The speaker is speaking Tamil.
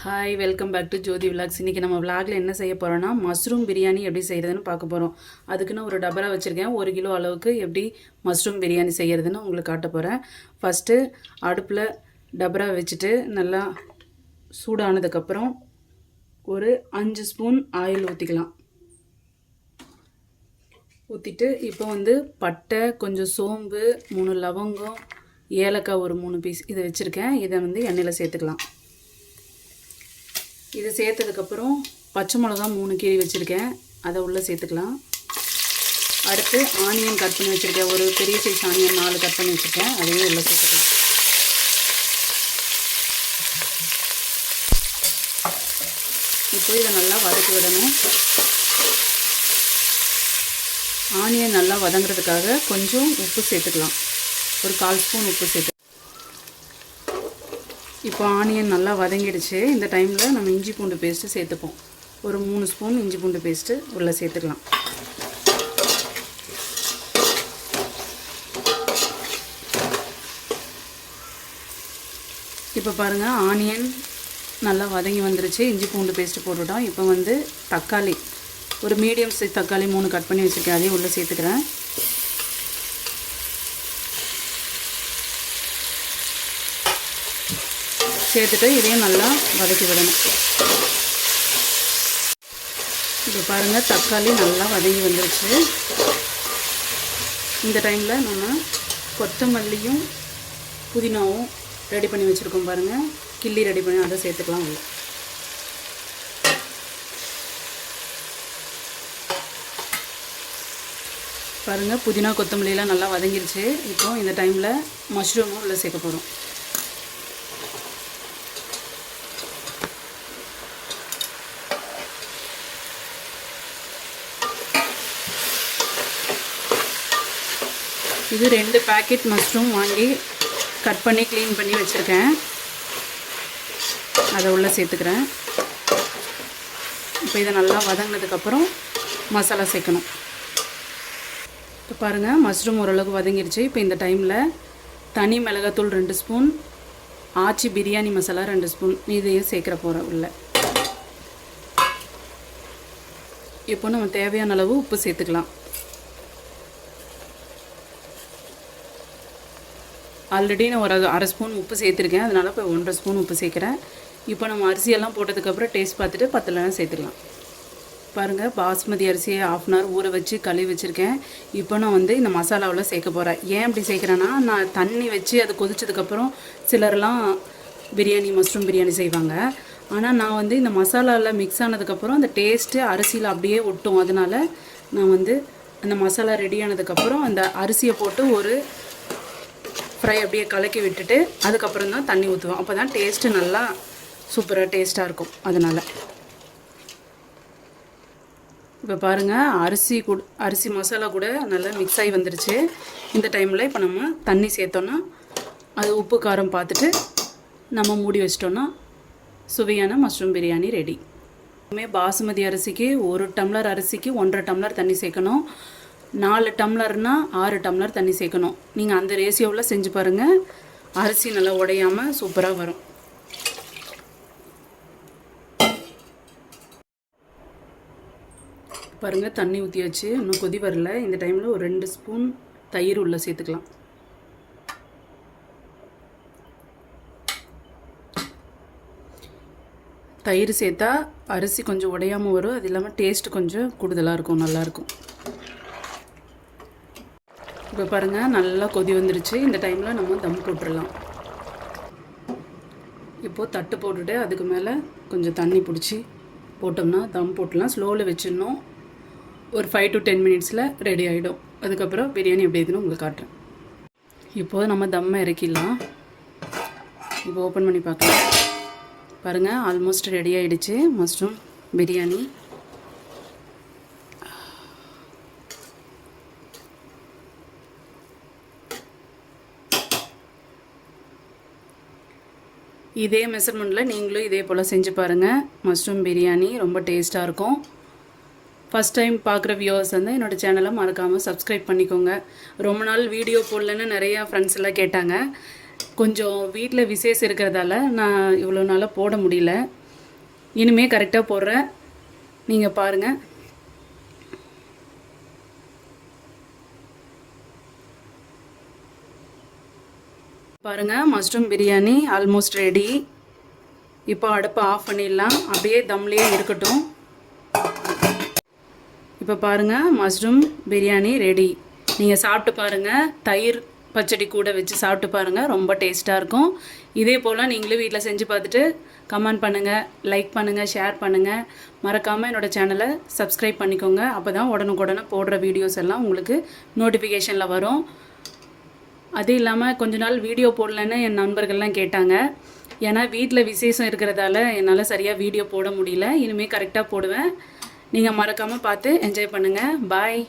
Hi welcome back to Jyothi vlogs. இன்றைக்கி நம்ம விலாகில் என்ன செய்ய போகிறோன்னா மஷ்ரூம் பிரியாணி எப்படி செய்கிறதுன்னு பார்க்க போகிறோம். அதுக்கு நான் ஒரு டபரா வச்சுருக்கேன். 1 கிலோ அளவுக்கு எப்படி மஷ்ரூம் பிரியாணி செய்கிறதுன்னு உங்களுக்கு காட்ட போகிறேன். ஃபஸ்ட்டு அடுப்பில் டபரா வச்சுட்டு நல்லா சூடானதுக்கப்புறம் ஒரு 5 ஸ்பூன் ஆயில் ஊற்றிக்கலாம். ஊற்றிட்டு இப்போ பட்டை, கொஞ்சம் சோம்பு, 3 லவங்கம், ஏலக்காய் ஒரு 3 பீஸ் இதை வச்சுருக்கேன். இதை எண்ணெயில் சேர்த்துக்கலாம். இது சேர்த்ததுக்கப்புறம் பச்சை மிளகா 3 கீரி வச்சுருக்கேன், அதை உள்ளே சேர்த்துக்கலாம். அடுத்து ஆனியன் கட் பண்ணி வச்சுருக்கேன், ஒரு பெரிய சைஸ் ஆனியன் 4 கட் பண்ணி வச்சுருக்கேன், அதையும் உள்ளே சேர்த்துக்கலாம். இப்போ இதை நல்லா வதக்கி விடணும். ஆனியன் நல்லா வதங்குறதுக்காக கொஞ்சம் உப்பு சேர்த்துக்கலாம், ஒரு 1/4 ஸ்பூன் உப்பு சேர்த்து. இப்போ ஆனியன் நல்லா வதங்கிடுச்சு. இந்த டைமில் நம்ம இஞ்சி பூண்டு பேஸ்ட்டு சேர்த்துப்போம். ஒரு 3 ஸ்பூன் இஞ்சி பூண்டு பேஸ்ட்டு உள்ளே சேர்த்துக்கலாம். இப்போ பாருங்கள், ஆனியன் நல்லா வதங்கி வந்துருச்சு. இஞ்சி பூண்டு பேஸ்ட்டு போட்டுவிட்டோம். இப்போ தக்காளி, ஒரு மீடியம் சைஸ் தக்காளி 3 கட் பண்ணி வச்சுருக்கேன், அதையும் உள்ளே சேர்த்துக்கிறேன். சேர்த்துட்டு இதையும் நல்லா வதக்கி விடணும். இப்போ பாருங்கள், தக்காளி நல்லா வதங்கி வந்துருச்சு. இந்த டைமில் நம்ம கொத்தமல்லியும் புதினாவும் ரெடி பண்ணி வச்சுருக்கோம் பாருங்கள், கிள்ளி ரெடி பண்ணி அதை சேர்த்துக்கலாம். உள்ள பாருங்கள், புதினா கொத்தமல்லியெலாம் நல்லா வதங்கிருச்சு. இப்போ இந்த டைமில் மஷ்ரூமும் உள்ளே சேர்க்க போகிறோம். இது 2 பேக்கெட் மஷ்ரூம் வாங்கி கட் பண்ணி க்ளீன் பண்ணி வச்சுருக்கேன், அதை உள்ளே சேர்த்துக்கிறேன். இப்போ இதை நல்லா வதங்கினதுக்கப்புறம் மசாலா சேர்க்கணும். இப்போ பாருங்கள், மஷ்ரூம் ஓரளவுக்கு வதங்கிடுச்சு. இப்போ இந்த டைமில் தனி மிளகாத்தூள் 2 ஸ்பூன், ஆச்சி பிரியாணி மசாலா 2 ஸ்பூன் இதையும் சேர்க்குற போகிறோம் உள்ள. இப்போ நம்ம தேவையான அளவு உப்பு சேர்த்துக்கலாம். ஆல்ரெடி நான் ஒரு 1/2 ஸ்பூன் உப்பு சேர்த்துருக்கேன், அதனால் இப்போ 1.5 ஸ்பூன் உப்பு சேர்க்குறேன். இப்போ நம்ம அரிசியெல்லாம் போட்டதுக்கப்புறம் டேஸ்ட் பார்த்துட்டு பத்தலைன்னா சேர்த்துக்கலாம். பாருங்கள், பாஸ்மதி அரிசியை 1/2 அன் ஹவர் ஊற வச்சு கழுவி வச்சுருக்கேன். இப்போ நான் இந்த மசாலாவில் சேர்க்க போகிறேன். ஏன் அப்படி சேர்க்குறேன்னா, நான் தண்ணி வச்சு அது கொதிச்சதுக்கப்புறம் சிலர்லாம் மஷ்ரூம் பிரியாணி செய்வாங்க. ஆனால் நான் இந்த மசாலாவில் மிக்ஸ் ஆனதுக்கப்புறம் அந்த டேஸ்ட்டு அரிசியில் அப்படியே ஒட்டும். அதனால் நான் அந்த மசாலா ரெடி ஆனதுக்கப்புறம் அந்த அரிசியை போட்டு ஒரு ஃப்ரை அப்படியே கலக்கி விட்டுட்டு அதுக்கப்புறம் தான் தண்ணி ஊற்றுவோம். அப்போ தான் டேஸ்ட்டு நல்லா சூப்பராக டேஸ்ட்டாக இருக்கும். அதனால் இப்போ பாருங்கள், அரிசி மசாலா கூட நல்லா மிக்ஸ் ஆகி வந்துருச்சு. இந்த டைமில் இப்போ நம்ம தண்ணி சேர்த்தோன்னா அது உப்பு காரம் பார்த்துட்டு நம்ம மூடி வச்சிட்டோன்னா சுவையான மஷ்ரூம் பிரியாணி ரெடி. பாசுமதி அரிசிக்கு 1 டம்ளர் அரிசிக்கு 1.5 டம்ளர் தண்ணி சேர்க்கணும். 4 டம்ளர்னால் 6 டம்ளர் தண்ணி சேர்க்கணும். நீங்கள் அந்த ரேஷியோவில் செஞ்சு பாருங்கள், அரிசி நல்லா உடையாமல் சூப்பராக வரும். பாருங்கள், தண்ணி ஊற்றியாச்சு, இன்னும் கொதி வரல. இந்த டைமில் ஒரு 2 ஸ்பூன் தயிர் உள்ளே சேர்த்துக்கலாம். தயிர் சேர்த்தா அரிசி கொஞ்சம் உடையாமல் வரும், அது இல்லாமல் டேஸ்ட்டு கொஞ்சம் கூடுதலாக இருக்கும், நல்லாயிருக்கும். இப்போ பாருங்கள், நல்லா கொதி வந்துருச்சு. இந்த டைமில் நம்ம தம் போட்டுடலாம். இப்போது தட்டு போட்டுட்டு அதுக்கு மேலே கொஞ்சம் தண்ணி பிடிச்சி போட்டோம்னா தம் போட்டுடலாம். ஸ்லோவில் வச்சிடணும். ஒரு 5 to 10 மினிட்ஸில் ரெடி ஆகிடும். அதுக்கப்புறம் பிரியாணி எப்படி இருக்குன்னு உங்களுக்கு காட்டுறேன். இப்போது நம்ம தம்மை இறக்கிடலாம். இப்போ ஓப்பன் பண்ணி பார்க்கலாம். பாருங்கள், ஆல்மோஸ்ட் ரெடி ஆகிடுச்சு மஷ்ரூம் பிரியாணி. இதே மெஷர்மெண்ட்டில் நீங்களும் இதே போல் செஞ்சு பாருங்கள். மஷ்ரூம் பிரியாணி ரொம்ப டேஸ்ட்டாக இருக்கும். ஃபஸ்ட் டைம் பார்க்குற வியூவர்ஸ் என்னோடய சேனலை மறக்காமல் சப்ஸ்கிரைப் பண்ணிக்கோங்க. ரொம்ப நாள் வீடியோ போடலன்னு நிறையா ஃப்ரெண்ட்ஸ் எல்லாம் கேட்டாங்க. கொஞ்சம் வீட்டில் விசேஷம் இருக்கிறதால நான் இவ்வளோ நாளாக போட முடியல. இனிமேல் கரெக்டாக போடுறேன், நீங்கள் பாருங்கள். பாருங்கள், மஷ்ரூம் பிரியாணி ஆல்மோஸ்ட் ரெடி. இப்போ அடுப்பை ஆஃப் பண்ணிடலாம், அப்படியே தம்லேயே இருக்கட்டும். இப்போ பாருங்கள், மஷ்ரூம் பிரியாணி ரெடி. நீங்கள் சாப்பிட்டு பாருங்கள், தயிர் பச்சடி கூட வச்சு சாப்பிட்டு பாருங்கள், ரொம்ப டேஸ்ட்டாக இருக்கும். இதே போல் நீங்களும் வீட்டில் செஞ்சு பார்த்துட்டு கமெண்ட் பண்ணுங்கள், லைக் பண்ணுங்கள், ஷேர் பண்ணுங்கள். மறக்காமல் என்னோடய சேனலை சப்ஸ்கிரைப் பண்ணிக்கோங்க. அப்போ தான் உடனுக்குடனே போடுற வீடியோஸ் எல்லாம் உங்களுக்கு நோட்டிஃபிகேஷனில் வரும். அது இல்லாமல் கொஞ்ச நாள் வீடியோ போடலன்னு என் நண்பர்கள்லாம் கேட்டாங்க. ஏன்னா வீட்டில் விசேஷம் இருக்கிறதால என்னால் சரியாக வீடியோ போட முடியல. இனிமேல் கரெக்டாக போடுவேன். நீங்கள் மறக்காமல் பார்த்து என்ஜாய் பண்ணுங்கள். பாய்.